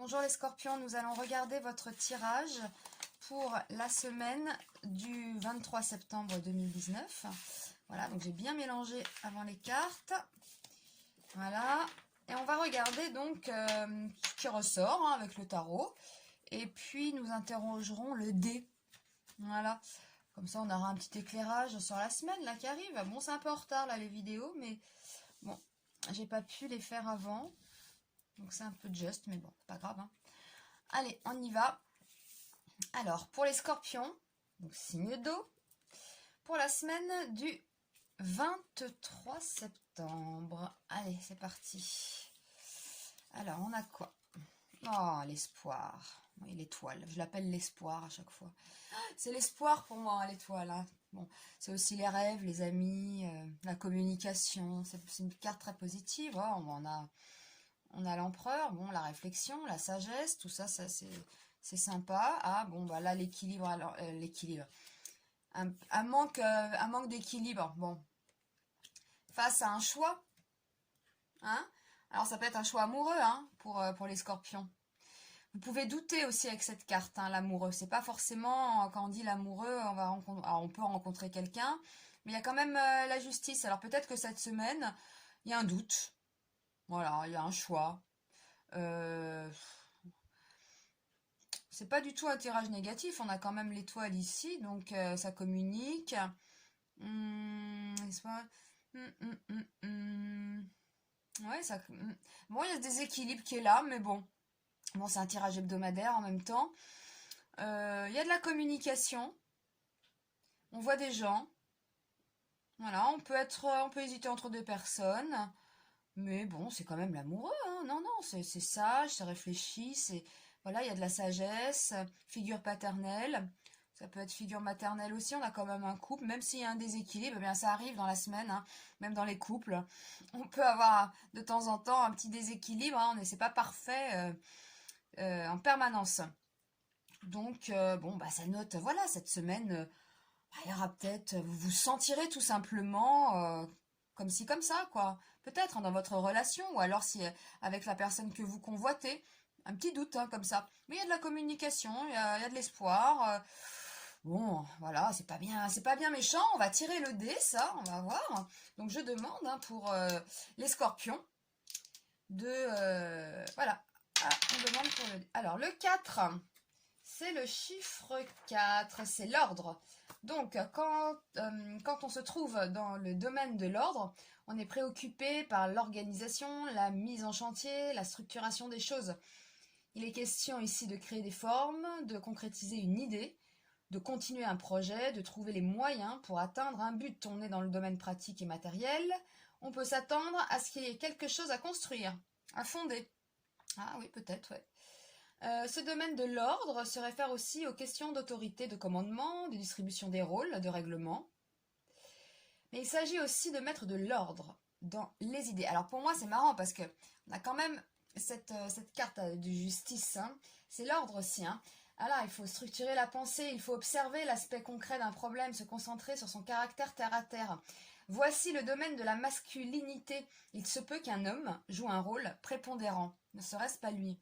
Bonjour les scorpions, nous allons regarder votre tirage pour la semaine du 23 septembre 2019. Voilà, donc j'ai bien mélangé avant les cartes. Voilà, et on va regarder donc ce qui ressort avec le tarot. Et puis nous interrogerons le dé. Voilà, comme ça on aura un petit éclairage sur la semaine là qui arrive. Bon, c'est un peu en retard là les vidéos, mais bon, j'ai pas pu les faire avant. Donc c'est un peu juste, mais bon, pas grave. Hein. Allez, on y va. Alors, pour les scorpions, donc signe d'eau, pour la semaine du 23 septembre. Allez, c'est parti. Alors, on a quoi? Oh, l'espoir. Oui, l'étoile. Je l'appelle l'espoir à chaque fois. C'est l'espoir pour moi, l'étoile. Hein. Bon, c'est aussi les rêves, les amis, la communication. C'est une carte très positive. Oh, on a l'empereur, bon, la réflexion, la sagesse, tout ça, c'est sympa. Ah, bon, bah là, l'équilibre, alors, l'équilibre. Un manque d'équilibre, bon. Face à un choix, hein. Alors, ça peut être un choix amoureux, hein, pour les scorpions. Vous pouvez douter aussi avec cette carte, hein, l'amoureux. C'est pas forcément, quand on dit l'amoureux, on peut rencontrer quelqu'un, mais il y a quand même la justice. Alors, peut-être que cette semaine, il y a un doute. Voilà, il y a un choix. C'est pas du tout un tirage négatif, on a quand même l'étoile ici, donc ça communique. Ouais, ça. Bon, il y a ce déséquilibre qui est là, mais bon. Bon, c'est un tirage hebdomadaire en même temps. Il y a de la communication. On voit des gens. Voilà, on peut hésiter entre deux personnes. Mais bon, c'est quand même l'amoureux, hein. Non, non, c'est sage, c'est réfléchi, voilà, il y a de la sagesse, figure paternelle, ça peut être figure maternelle aussi, on a quand même un couple, même s'il y a un déséquilibre, eh bien ça arrive dans la semaine, hein, même dans les couples, on peut avoir de temps en temps un petit déséquilibre, hein, c'est pas parfait en permanence. Donc, bon, bah ça note, voilà, cette semaine, il y aura peut-être, vous vous sentirez tout simplement comme ci, comme ça, quoi. Peut-être hein, dans votre relation, ou alors si avec la personne que vous convoitez, un petit doute, hein, comme ça. Mais il y a de la communication, il y a de l'espoir. Bon, voilà, c'est pas bien méchant. On va tirer le dé, ça, on va voir. Donc je demande hein, pour les scorpions voilà. Ah, on demande pour le dé. Alors le 4. C'est le chiffre 4, c'est l'ordre. Donc, quand on se trouve dans le domaine de l'ordre, on est préoccupé par l'organisation, la mise en chantier, la structuration des choses. Il est question ici de créer des formes, de concrétiser une idée, de continuer un projet, de trouver les moyens pour atteindre un but. On est dans le domaine pratique et matériel. On peut s'attendre à ce qu'il y ait quelque chose à construire, à fonder. Ah oui, peut-être, ouais. Ce domaine de l'ordre se réfère aussi aux questions d'autorité, de commandement, de distribution des rôles, de règlement. Mais il s'agit aussi de mettre de l'ordre dans les idées. Alors pour moi c'est marrant parce que on a quand même cette carte de justice. Hein. C'est l'ordre aussi. Hein. Alors il faut structurer la pensée, il faut observer l'aspect concret d'un problème, se concentrer sur son caractère terre à terre. Voici le domaine de la masculinité. Il se peut qu'un homme joue un rôle prépondérant. Ne serait-ce pas lui?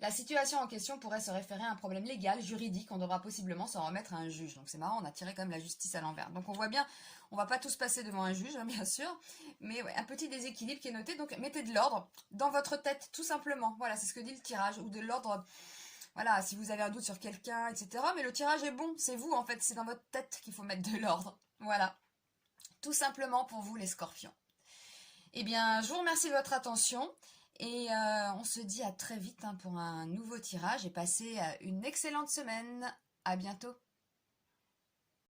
La situation en question pourrait se référer à un problème légal, juridique, on devra possiblement s'en remettre à un juge. Donc c'est marrant, on a tiré quand même la justice à l'envers. Donc on voit bien, on va pas tous passer devant un juge, hein, bien sûr, mais ouais, un petit déséquilibre qui est noté. Donc mettez de l'ordre dans votre tête, tout simplement. Voilà, c'est ce que dit le tirage, ou de l'ordre, voilà, si vous avez un doute sur quelqu'un, etc. Mais le tirage est bon, c'est vous en fait, c'est dans votre tête qu'il faut mettre de l'ordre. Voilà, tout simplement pour vous les scorpions. Eh bien, je vous remercie de votre attention. Et on se dit à très vite hein, pour un nouveau tirage et passez une excellente semaine. À bientôt.